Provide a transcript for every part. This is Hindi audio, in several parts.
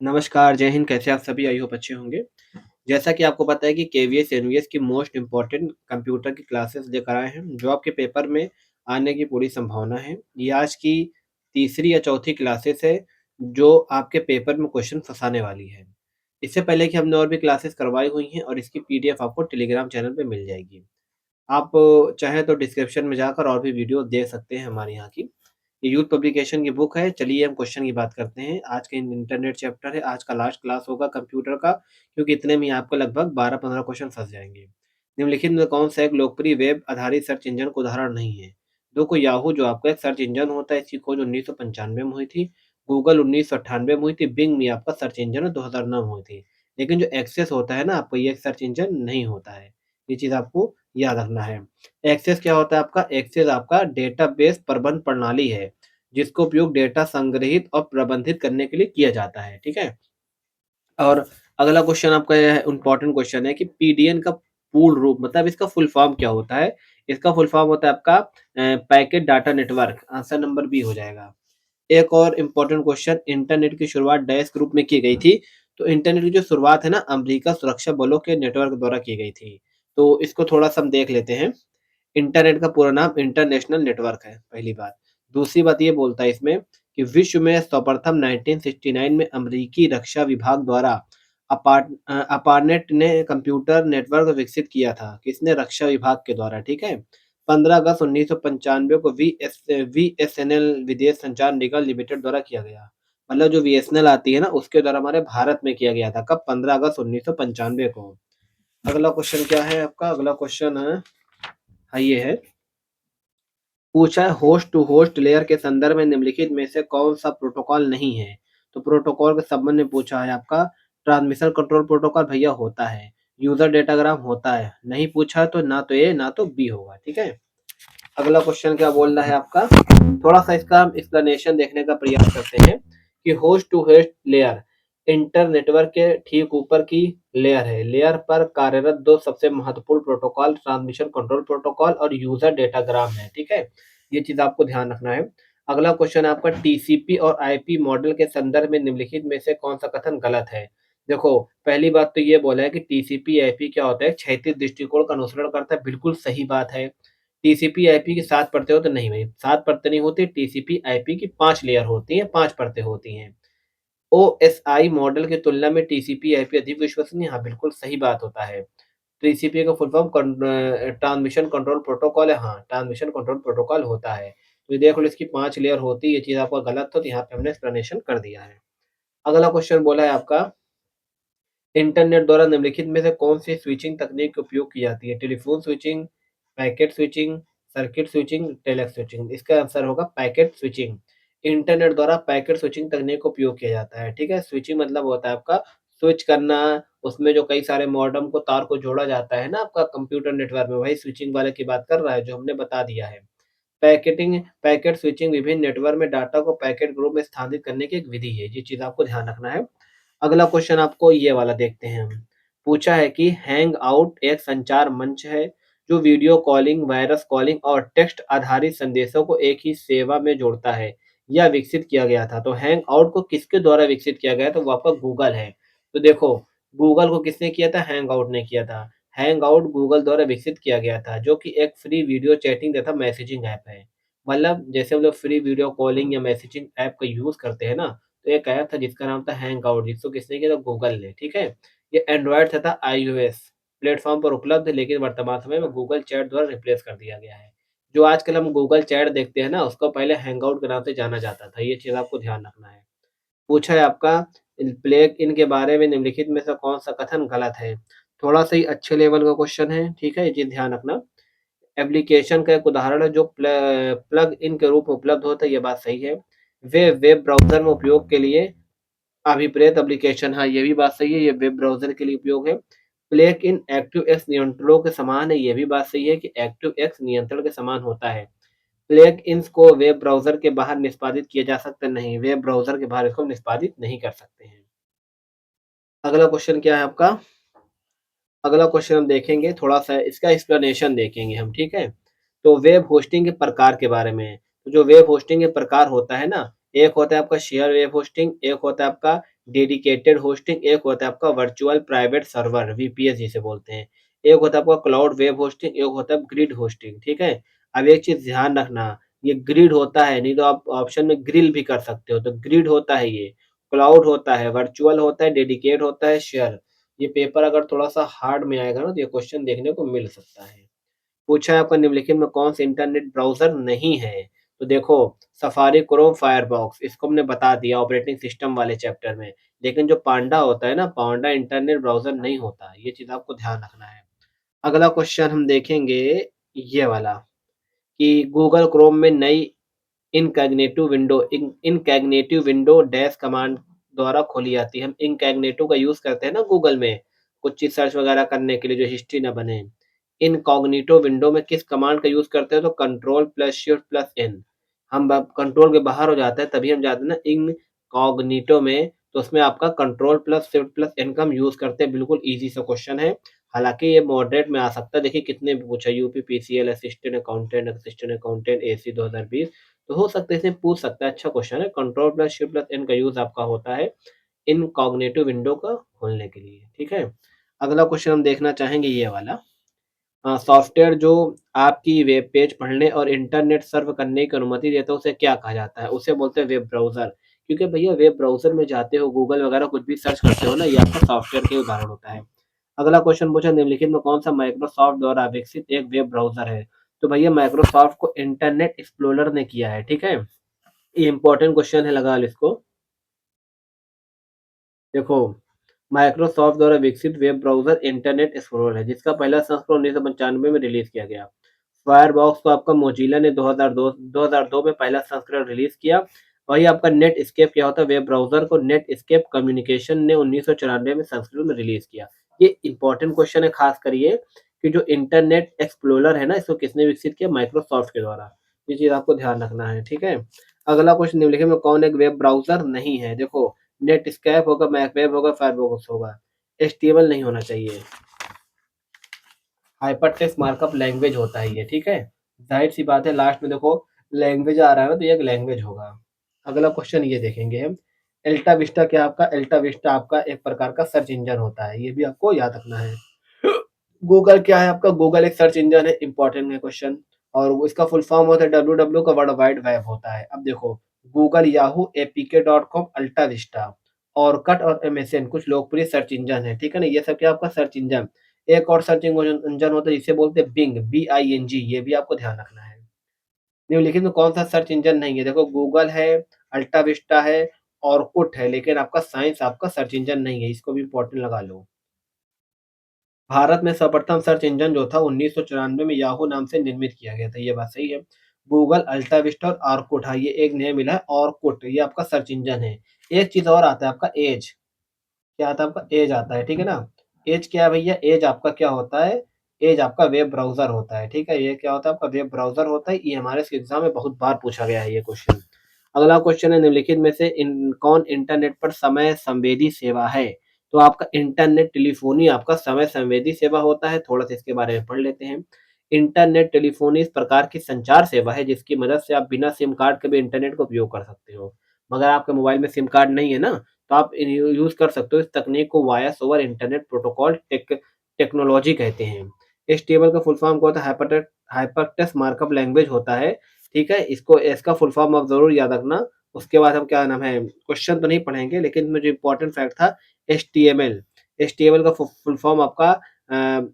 नमस्कार, जय हिंद, कैसे आप सभी? आई होप अच्छे होंगे। जैसा कि आपको पता है कि केवीएस, एनवीएस की मोस्ट इम्पोर्टेंट कंप्यूटर की क्लासेस लेकर आए हैं, जो आपके पेपर में आने की पूरी संभावना है। ये आज की तीसरी या चौथी क्लासेस है, जो आपके पेपर में क्वेश्चन फँसाने वाली है। इससे पहले कि हमने और भी क्लासेस करवाई हुई हैं और इसकी पीडीएफ आपको टेलीग्राम चैनल पे मिल जाएगी। आप चाहें तो डिस्क्रिप्शन में जाकर और भी वीडियो देख सकते हैं हमारे यहाँ की। ये यूथ पब्लिकेशन की बुक है। चलिए हम क्वेश्चन की बात करते हैं। आज का इंटरनेट चैप्टर है, आज का लास्ट क्लास होगा कंप्यूटर का, क्योंकि इतने में ही आपको लगभग 12-15 क्वेश्चन फँस जाएँगे। निम्नलिखित में कौन सा एक लोकप्रिय वेब आधारित सर्च इंजन का उदाहरण नहीं है? देखो, याहू जो आपका एक सर्च इंजन होता है, इसकी खोज 1995 में हुई थी। गूगल 1998 में हुई थी। बिंग भी आपका सर्च इंजन 2009 में हुई थी। लेकिन जो एक्सेस होता है ना आपका, ये एक सर्च इंजन नहीं होता है। ये चीज़ आपको याद रखना है। एक्सेस क्या होता है आपका? एक्सेस आपका डेटाबेस प्रबंध प्रणाली है, जिसका उपयोग डेटा संग्रहित और प्रबंधित करने के लिए किया जाता है, ठीक है? और अगला क्वेश्चन आपका ये है, इम्पोर्टेंट क्वेश्चन है कि पीडीएन का पूर्ण रूप मतलब इसका फुल फॉर्म क्या होता है? इसका फुल फॉर्म होता है आपका packet data network. Answer number B हो जाएगा। एक और इम्पोर्टेंट क्वेश्चन, इंटरनेट की शुरुआत डैश ग्रुप में की गई थी। तो इंटरनेट की जो शुरुआत है ना, अमेरिका सुरक्षा बलों के नेटवर्क द्वारा की गई थी। तो इसको थोड़ा-सा हम देख लेते हैं। इंटरनेट का पूरा नाम इंटरनेशनल नेटवर्क है, पहली बात। दूसरी बात ये बोलता है इसमें कि विश्व में सर्वप्रथम 1969 में अमेरिकी रक्षा विभाग द्वारा अपारनेट ने कंप्यूटर नेटवर्क विकसित किया था। किसने? रक्षा विभाग के द्वारा, ठीक है? 15 अगस्त 1995 को वीएसएनएल विदेश संचार निगम लिमिटेड द्वारा किया गया। मतलब जो बीएसएनएल आती है ना, उसके द्वारा हमारे भारत में किया गया था। कब? 15 अगस्त 1995 को। अगला क्वेश्चन क्या है आपका? अगला क्वेश्चन है, हाँ, ये है, पूछा है होस्ट टू होस्ट लेयर के संदर्भ में निम्नलिखित में से कौन सा प्रोटोकॉल नहीं है? तो प्रोटोकॉल के संबंध में पूछा है आपका। ट्रांसमिशन कंट्रोल प्रोटोकॉल भैया होता है। यूजर डेटाग्राम होता है। नहीं पूछा तो ना तो ए ना तो बी होगा, ठीक है? अगला क्वेश्चन क्या बोल रहा है आपका? थोड़ा सा इसका हम एक्सप्लेनेशन देखने का प्रयास करते हैं कि host to host layer inter network के ठीक ऊपर की लेयर है। लेयर पर कार्यरत दो सबसे महत्वपूर्ण प्रोटोकॉल ट्रांसमिशन कंट्रोल प्रोटोकॉल और यूजर डेटाग्राम है, ठीक है? ये चीज आपको ध्यान रखना है। अगला क्वेश्चन आपका, टीसीपी और आईपी मॉडल के संदर्भ में निम्नलिखित में से कौन सा कथन गलत है? देखो, पहली बात तो ये बोला है कि टीसीपी आईपी क्या होता है? क्षैतिज दृष्टिकोण का अनुसरण करता है। बिल्कुल सही बात है। टीसीपी आईपी की 7 परतें हो तो नहीं भाई, 7 परतें नहीं होती। टीसीपी आईपी की 5 लेयर होती हैं, 5 परतें होती हैं। ओएसआई मॉडल की तुलना में टीसीपी आईपी अधिक विश्वसनीय? हाँ, बिल्कुल सही बात होता है। टीसीपी का full form transmission control protocol है। हाँ, ट्रांसमिशन कंट्रोल प्रोटोकॉल होता है। तो ये देख लो, इसकी 5 लेयर होती है। ये चीज़ आपका गलत हो तो यहाँ पे हमने एक्सप्लेनेशन कर दिया है। अगला क्वेश्चन बोला है आपका, इंटरनेट द्वारा निम्नलिखित में से कौन-सी स्विचिंग तकनीक का उपयोग की जाती है? Telephone switching, packet switching, circuit switching, telex switching. इसका आंसर होगा पैकेट स्विचिंग। इंटरनेट द्वारा पैकेट स्विचिंग तकनीक का उपयोग किया जाता है, ठीक है? स्विचिंग मतलब होता है आपका स्विच करना, उसमें जो कई सारे मॉडेम को तार को जोड़ा जाता है ना आपका कंप्यूटर नेटवर्क में, वही स्विचिंग वाले की बात कर रहा है, जो हमने बता दिया है। पैकेट स्विचिंग विभिन्न नेटवर्क में डाटा को पैकेट ग्रुप में स्थानांतरित करने की एक विधि है। ये चीज़ आपको ध्यान रखना है। अगला क्वेश्चन आपको ये वाला देखते हैं हम। पूछा है कि हैंग आउट एक संचार मंच है, जो वीडियो कॉलिंग, वायरस कॉलिंग और टेक्स्ट आधारित संदेशों को एक ही सेवा में जोड़ता है। यह विकसित किया गया था। तो हैंग आउट को किसके द्वारा विकसित किया गया? तो वो आपका गूगल है। तो देखो, गूगल को किसने किया था? हैंग आउट ने किया था। हैंग आउट गूगल द्वारा विकसित किया गया था, जो कि एक फ्री वीडियो चैटिंग तथा मैसेजिंग ऐप है। मतलब जैसे हम लोग फ्री वीडियो कॉलिंग या मैसेजिंग ऐप का यूज़ करते हैं ना, तो एक ऐप था जिसका नाम था हैंगआउट, जिसको किसने किया था? गूगल ने, ठीक है? ये एंड्रॉयड तथा आईओएस प्लेटफ़ॉर्म पर उपलब्ध है, लेकिन वर्तमान समय में गूगल चैट द्वारा रिप्लेस कर दिया गया है। जो आजकल हम गूगल चैट देखते हैं ना, उसको पहले हैंगआउट के नाम से जाना जाता था। ये चीज़ आपको ध्यान रखना है। पूछा है आपका, प्लेग इन के बारे में निम्नलिखित में से कौन-सा कथन गलत है? थोड़ा-सा ही अच्छे लेवल का क्वेश्चन है, ठीक है? ये चीज़ ध्यान रखना। एप्लीकेशन का एक उदाहरण है जो प्लग इन के रूप में उपलब्ध होता है, ये बात सही है। वे वेब ब्राउज़र में उपयोग के लिए अभिप्रेत एप्लीकेशन, हाँ, ये भी बात सही है, ये वेब ब्राउज़र के लिए उपयोग है। प्लेग इन एक्टिव एक्स नियंत्रणों के समान है, ये भी बात सही है कि एक्टिव एक्स नियंत्रण के समान होता है। प्लेग इन्स को वेब ब्राउज़र के बाहर निष्पादित किया जा सकता नहीं, वेब ब्राउज़र के बाहर इसको निष्पादित नहीं कर सकते हैं। अगला क्वेश्चन क्या है आपका? अगला क्वेश्चन हम देखेंगे, थोड़ा-सा इसका एक्सप्लेनेशन देखेंगे हम, ठीक है? तो वेब होस्टिंग के प्रकार के बारे में। तो जो वेब होस्टिंग के प्रकार होता है ना, एक होता है आपका शेयर वेब होस्टिंग, एक होता है आपका डेडिकेटेड होस्टिंग, एक होता है आपका वर्चुअल प्राइवेट सर्वर वीपीएस जिसे बोलते हैं। एक होता है आपका क्लाउड वेब होस्टिंग, एक होता है ग्रिड होस्टिंग, ठीक है? अब एक चीज़ ध्यान रखना, ये ग्रिड होता है, नहीं तो आप ऑप्शन में ग्रिल भी कर सकते हो, तो ग्रिड होता है ये, क्लाउड होता है, वर्चुअल होता है, डेडिकेट होता है, शेयर। ये पेपर अगर थोड़ा-सा हार्ड में आएगा ना, तो ये क्वेश्चन देखने को मिल सकता है। पूछा है आपका निम्नलिखित में कौन से इंटरनेट ब्राउज़र नहीं है? तो देखो सफारी, क्रोम, फायरफॉक्स इसको हमने बता दिया ऑपरेटिंग सिस्टम वाले चैप्टर में। लेकिन जो पांडा होता है ना, पांडा इंटरनेट ब्राउज़र नहीं होता। ये चीज़ आपको ध्यान रखना है। अगला क्वेश्चन हम देखेंगे ये वाला कि गूगल क्रोम में नई इनकैग्निटिव विंडो डैश कमांड द्वारा खोली जाती है। हम इनकैग्निटिव का यूज़ करते हैं ना गूगल में, कुछ चीज़ सर्च वगैरह करने के लिए जो हिस्ट्री ना बने। इनकॉग्निटो विंडो में किस कमांड का यूज़ करते हैं तो control plus shift plus N. हम ब कंट्रोल के बाहर हो जाते हैं तभी हम जाते हैं ना इनकॉग्निटो में, तो उसमें आपका control plus shift plus N का हम यूज़ करते हैं। बिल्कुल ईज़ी सा क्वेश्चन है। हालाँकि ये मॉडरेट में आ सकता है। देखिए कितने पूछा UP PCL assistant accountant AC 2020, तो हो सकता है इसमें पूछ सकता है। अच्छा क्वेश्चन है। Control plus shift plus N का यूज़ आपका होता है इनकॉग्निटिव विंडो को खोलने के लिए, ठीक है? अगला क्वेश्चन हम देखना चाहेंगे ये वाला। सॉफ्टवेयर जो आपकी वेब पेज पढ़ने और इंटरनेट सर्फ करने की अनुमति देता है, उसे क्या कहा जाता है? उसे बोलते हैं वेब ब्राउज़र। क्योंकि भैया वेब ब्राउज़र में जाते हो, गूगल वगैरह कुछ भी सर्च करते हो ना, ये आपका सॉफ्टवेयर के उदाहरण होता है। अगला क्वेश्चन पूछा निम्नलिखित में कौन-सा माइक्रोसॉफ्ट द्वारा विकसित एक वेब ब्राउज़र है? तो भैया माइक्रोसॉफ्ट को इंटरनेट एक्सप्लोरर ने किया है, ठीक है? ये इम्पोर्टेंट क्वेश्चन है, लगा लो इसको। देखो, माइक्रोसॉफ्ट द्वारा विकसित वेब ब्राउज़र इंटरनेट एक्सप्लोरर है, जिसका पहला संस्करण 1995 में रिलीज़ किया गया। फायरबॉक्स को आपका मोज़िला ने 2002 में पहला संस्करण रिलीज़ किया। वही आपका नेटस्केप क्या होता है, वेब ब्राउज़र को नेटस्केप कम्युनिकेशन ने 1994 में संस्करण में रिलीज़ किया। ये इम्पोर्टेंट क्वेश्चन है, ख़ास कर ये कि जो इंटरनेट एक्सप्लोरर है ना, इसको किसने विकसित किया? माइक्रोसॉफ्ट के द्वारा। ये चीज़ आपको ध्यान रखना है, ठीक है? अगला क्वेश्चन निम्नलिखित में कौन एक वेब ब्राउज़र नहीं है? देखो, नेटस्केप होगा, मैकवेब होगा, फायरफॉक्स होगा। एचटीएमएल नहीं होना चाहिए। हाइपरटेक्स्ट मार्कअप लैंग्वेज होता है ये, ठीक है? ज़ाहिर-सी बात है, लास्ट में देखो लैंग्वेज आ रहा है ना, तो ये एक लैंग्वेज होगा। अगला क्वेश्चन ये देखेंगे हम। अल्टा विस्टा क्या आपका? अल्टा विस्टा आपका एक प्रकार का सर्च इंजन होता है, ये भी आपको याद रखना है। गूगल क्या है आपका? गूगल एक सर्च इंजन है, इम्पोर्टेंट है क्वेश्चन। और वो इसका फुल फॉर्म होता है डब्ल्यू का वर्ल्ड वाइड वेब होता है। अब देखो Google, Yahoo, APK dot com, Alta Vista, Orkut और एमएसएन कुछ लोकप्रिय सर्च इंजन है, ठीक है ना? ये सब क्या आपका सर्च इंजन। एक और सर्च इंजन होता है जिसे बोलते हैं बिंग, BING, ये भी आपको ध्यान रखना है। निम्नलिखित में कौन सा सर्च इंजन नहीं है? देखो गूगल है, अल्टा विस्टा है, ऑरकुट है, लेकिन आपका साइंस आपका सर्च इंजन नहीं है, इसको भी इम्पोर्टेंट लगा लो। भारत में सर्वप्रथम सर्च इंजन जो था 1994 में याहू नाम से निर्मित किया गया था, ये बात सही है। गूगल, अल्टाविस्टा और ऑरकुट, हाँ, ये एक नया मिला है ऑरकुट, ये आपका सर्च इंजन है। एक चीज़ और आता है आपका एज, क्या आता है आपका? एज आता है, ठीक है ना? एज क्या है भैया? एज आपका क्या होता है? एज आपका वेब ब्राउज़र होता है, ठीक है? ये क्या होता है? आपका वेब ब्राउज़र होता है, ये हमारे स एग्ज़ाम में बहुत बार पूछा गया है ये क्वेश्चन। अगला क्वेश्चन है निम्नलिखित में से कौन इंटरनेट पर समय संवेदी सेवा है? तो आपका इंटरनेट टेलीफ़ोनी आपका समय संवेदी सेवा होता है, थोड़ा-सा इसके बारे में पढ़ लेते हैं। इंटरनेट टेलीफ़ोनी इस प्रकार की संचार सेवा है जिसकी मदद से आप बिना सिम कार्ड के भी इंटरनेट का उपयोग कर सकते हो। मगर आपके मोबाइल में सिम कार्ड नहीं है ना, तो आप यूज़ कर सकते हो। इस तकनीक को voice over internet protocol technology कहते हैं। एचटीएमएल का फुल फॉर्म क्या होता है? हाइपरटेक्स्ट मार्कअप लैंग्वेज होता है, ठीक है? इसको इसका फुल फॉर्म आप ज़रूर याद रखना। उसके बाद हम क्या नाम है, क्वेश्चन तो नहीं पढ़ेंगे, लेकिन इसमें जो इम्पोर्टेंट फैक्ट था एचटीएमएल। एचटीएमएल का फुल फॉर्म आपका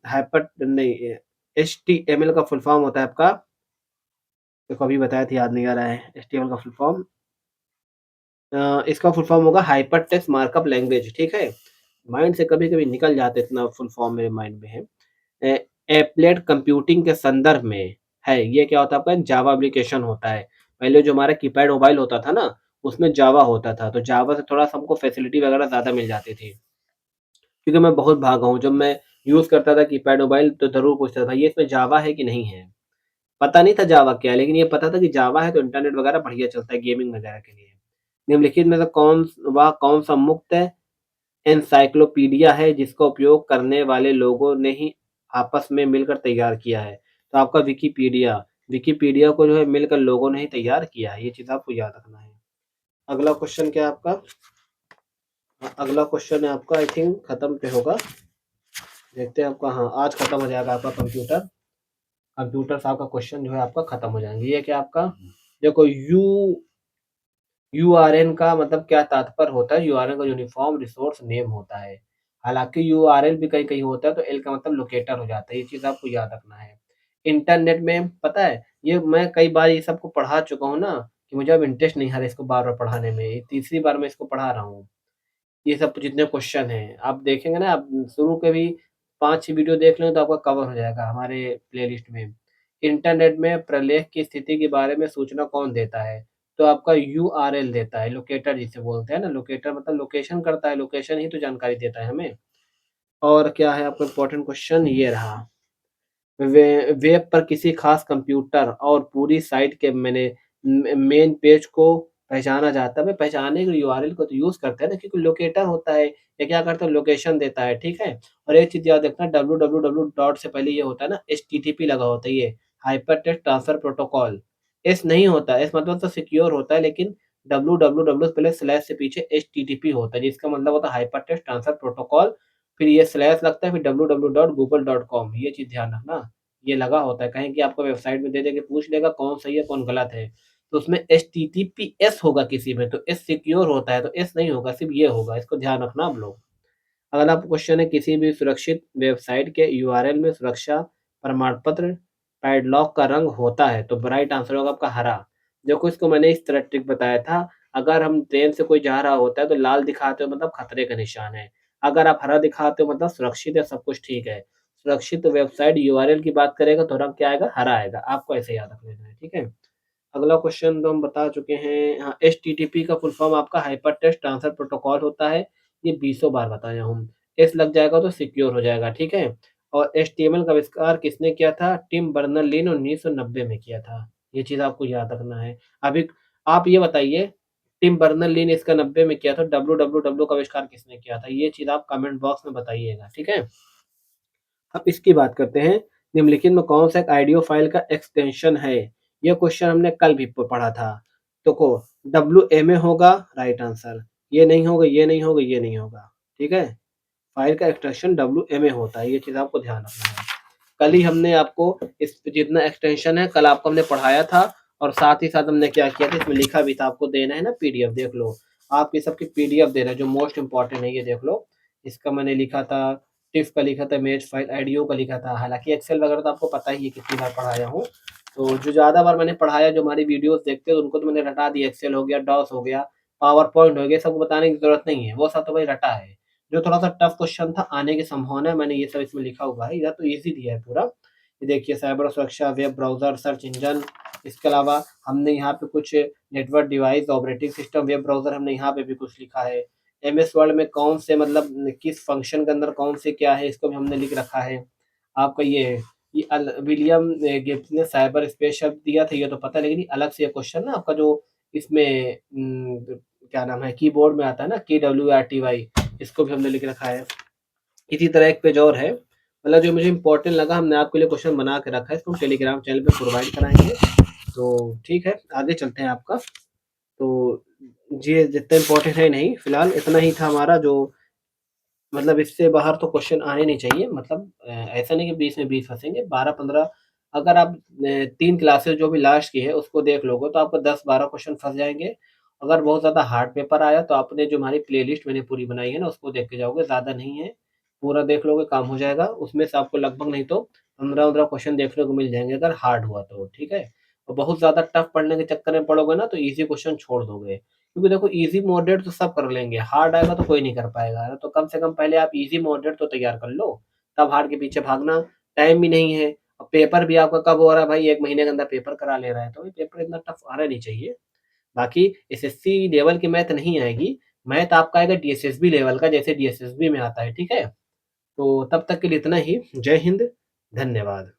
हाइपर नहीं, एचटीएमएल का फुल फॉर्म होता है आपका, देखो अभी बताया था, याद नहीं आ रहा है एचटीएमएल का फुल फॉर्म। इसका फुल फॉर्म होगा हाइपर टेक्स्ट मार्कअप लैंग्वेज, ठीक है? माइंड से कभी-कभी निकल जाता है, इतना फुल फॉर्म मेरे माइंड में है। ए एप्लेट कंप्यूटिंग के संदर्भ में है, ये क्या होता है आपका? एक जावा एप्लीकेशन होता है। पहले जो हमारा कीपैड मोबाइल होता था ना, उसमें जावा होता था, तो जावा से थोड़ा-सा हमको फैसिलिटी वगैरह ज़्यादा मिल जाती थी। क्योंकि मैं बहुत भागा हूँ, जब मैं यूज़ करता था कीपैड मोबाइल तो ज़रूर पूछता था, भैया इसमें जावा है कि नहीं है? पता नहीं था जावा क्या है, लेकिन ये पता था कि जावा है तो इंटरनेट वगैरह बढ़िया चलता है गेमिंग वगैरह के लिए। निम्नलिखित में से कौन-सा मुक्त एनसाइक्लोपीडिया है जिसका उपयोग करने वाले लोगों ने ही आपस में मिलकर तैयार किया है? तो आपका विकिपीडिया, विकिपीडिया को जो है मिलकर लोगों ने ही तैयार किया है, ये चीज़ आपको याद रखना है। अगला क्वेश्चन क्या है आपका? अगला क्वेश्चन है आपका, आई थिंक खत्म पे होगा, देखते हैं आपका। हाँ, आज खत्म हो जाएगा आपका कंप्यूटर। कंप्यूटर साहब का क्वेश्चन जो है आपका खत्म हो जाएंगे। ये क्या आपका, देखो यूआरएन का मतलब क्या तात्पर्य होता है? यूआरएन का यूनिफॉर्म रिसोर्स नेम होता है। हालांकि यूआरएल भी कहीं कहीं होता है, तो एल का मतलब लोकेटर हो जाता है। ये चीज आपको याद रखना है। इंटरनेट में पता है, ये मैं कई बार ये सबको पढ़ा चुका हूँ ना, कि मुझे अब इंटरेस्ट नहीं आ रहा इसको बार बार पढ़ाने में। ये तीसरी बार मैं इसको पढ़ा रहा हूँ। ये सब जितने क्वेश्चन हैं आप देखेंगे ना, आप शुरू के भी 5-6 वीडियो देख लें तो आपका कवर हो जाएगा हमारे प्लेलिस्ट में। इंटरनेट में प्रलेख की स्थिति के बारे में सूचना कौन देता है? तो आपका यूआरएल देता है, लोकेटर जिसे बोलते हैं ना। लोकेटर मतलब लोकेशन करता है, लोकेशन ही तो जानकारी देता है हमें। और क्या है आपका इम्पोर्टेंट क्वेश्चन, ये रहा। वेब पर किसी खास कंप्यूटर और पूरी साइट के मेन पेज को पहचाना जाता है। भाई पहचानने के लिए यूआरएल को तो यूज करते हैं ना, क्योंकि लोकेटर होता है। ये क्या करता है, लोकेशन देता है, ठीक है। और एक चीज याद रखना, www डॉट से पहले ये होता है ना, एचटीटीपी लगा होता है, ये hyper text transfer protocol. S नहीं होता, एस मतलब तो सिक्योर होता है, लेकिन www से पहले स्लैश से पीछे एचटीटीपी होता है, जिसका मतलब होता है हाइपर टेक्स्ट ट्रांसफर प्रोटोकॉल। फिर ये स्लैश लगता है, फिर www.google.com। ये चीज ध्यान रखना, ये लगा होता है। कहीं कि आपको वेबसाइट में दे दे के पूछ लेगा कौन सही है कौन गलत है, तो उसमें एचटीटीपीएस होगा किसी में, तो एस सिक्योर होता है, तो एस नहीं होगा, सिर्फ ये होगा। इसको ध्यान रखना आप लोग। अगला क्वेश्चन है, किसी भी सुरक्षित वेबसाइट के यूआरएल में सुरक्षा प्रमाण पत्र पैडलॉक का रंग होता है, तो राइट आंसर होगा आपका हरा। देखो इसको मैंने इस तरह ट्रिक बताया था। अगर हम ट्रेन से कोई जा रहा होता है तो लाल दिखाते हो मतलब खतरे का निशान है। अगर आप हरा दिखाते हो मतलब सुरक्षित है, सब कुछ ठीक है। सुरक्षित वेबसाइट यूआरएल की बात करेगा तो रंग क्या आएगा, हरा आएगा। आपको ऐसे याद रख लेना है, ठीक है। अगला क्वेश्चन तो हम बता चुके हैं। हाँ, एचटीटीपी का फुल फॉर्म आपका हाइपर टेक्स्ट ट्रांसफर प्रोटोकॉल होता है। ये बीसों बार बताया हूँ। एस लग जाएगा तो सिक्योर हो जाएगा, ठीक है। और एचटीएमएल का आविष्कार किसने किया था? टिम बर्नर-ली ने 1990 में किया था। ये चीज़ आपको याद रखना है। अभी आप ये बताइए, टिम बर्नर-ली ने इसका 90 में किया था, डब्ल्यू का आविष्कार किसने किया था? ये चीज़ आप कमेंट बॉक्स में बताइएगा, ठीक है। अब इसकी बात करते हैं, निम्नलिखित में कौन सा एक ऑडियो फाइल का एक्सटेंशन है? ये क्वेश्चन हमने कल भी पढ़ा था। देखो, WMA होगा राइट आंसर। ये नहीं होगा, ये नहीं होगा, ये नहीं होगा, ठीक है। फाइल का एक्सटेंशन WMA होता है, ये चीज आपको ध्यान रखना है। कल ही हमने आपको इस जितना एक्सटेंशन है कल आपको हमने पढ़ाया था, और साथ ही साथ हमने क्या किया था, इसमें लिखा भी था। आपको देना है ना पीडीएफ, देख लो। आप ये सबकी पीडीएफ दे रहे हैं जो मोस्ट इंपॉर्टेंट है, ये देख लो। इसका मैंने लिखा था, टिफ का लिखा था, इमेज फाइल आईडीओ का लिखा था। हालांकि एक्सेल वगैरह तो आपको पता ही है कितनी बार पढ़ाया हूँ। तो जो ज़्यादा बार मैंने पढ़ाया, जो हमारी वीडियोस देखते हैं उनको तो मैंने रटा दिया। एक्सेल हो गया, डॉस हो गया, पावर पॉइंट हो गया, सबको बताने की जरूरत नहीं है, वो सब तो भाई रटा है। जो थोड़ा सा टफ क्वेश्चन था आने की संभावना है, मैंने ये सब इसमें लिखा हुआ है। इधर तो इजी दिया है पूरा। ये देखिए, साइबर सुरक्षा, वेब ब्राउज़र, सर्च इंजन। इसके अलावा हमने यहाँ पे कुछ network device, operating system, web browser हमने यहाँ पे भी कुछ लिखा है। एमएस वर्ड में कौन से मतलब किस फंक्शन के अंदर कौन से क्या है, इसको भी हमने लिख रखा है। आपका ये विलियम गिब्स ने साइबर स्पेस शब्द दिया था, ये तो पता है, लेकिन ये अलग से ये क्वेश्चन ना आपका जो इसमें क्या नाम है, कीबोर्ड में आता है ना, KWRTY, इसको भी हमने लिख रखा है। इसी तरह एक पेज और है, मतलब जो मुझे इम्पोर्टेंट लगा हमने आपके लिए क्वेश्चन बना के रखा है, इसको हम टेलीग्राम चैनल पे प्रोवाइड कराएंगे। तो ठीक है, आगे चलते हैं आपका। तो ये जितना इम्पोर्टेंट है नहीं, फिलहाल इतना ही था हमारा। जो मतलब इससे बाहर तो क्वेश्चन आने नहीं चाहिए। मतलब ऐसा नहीं कि 20 में 20 फंसेंगे, 12-15। अगर आप 3 क्लासेस जो भी लास्ट की है उसको देख लोगे तो आपको 10-12 क्वेश्चन फंस जाएंगे। अगर बहुत ज़्यादा हार्ड पेपर आया तो आपने जो हमारी प्लेलिस्ट मैंने पूरी बनाई है ना, उसको देख के जाओगे, ज़्यादा नहीं है। पूरा देख लोगे काम हो जाएगा। उसमें से आपको लगभग नहीं तो 15-15 क्वेश्चन देखने को मिल जाएंगे, अगर हार्ड हुआ तो, ठीक है। और बहुत ज़्यादा टफ पढ़ने के चक्कर में पड़ोगे ना तो ईज़ी क्वेश्चन छोड़ दोगे। क्योंकि देखो, ईज़ी मॉडरेट तो सब कर लेंगे, हार्ड आएगा तो कोई नहीं कर पाएगा। तो कम से कम पहले आप ईज़ी मॉडरेट तो तैयार कर लो, तब हार्ड के पीछे भागना। टाइम भी नहीं है। और पेपर भी आपका कब हो रहा है भाई, 1 महीने के अंदर पेपर करा ले रहा है, तो ये पेपर इतना टफ आना नहीं चाहिए। बाकी एसएससी लेवल की मैथ नहीं आएगी। मैथ आपका आएगा डीएसएसबी लेवल का, जैसे डीएसएसबी में आता है, ठीक है। तो तब तक के लिए इतना ही। जय हिंद, धन्यवाद।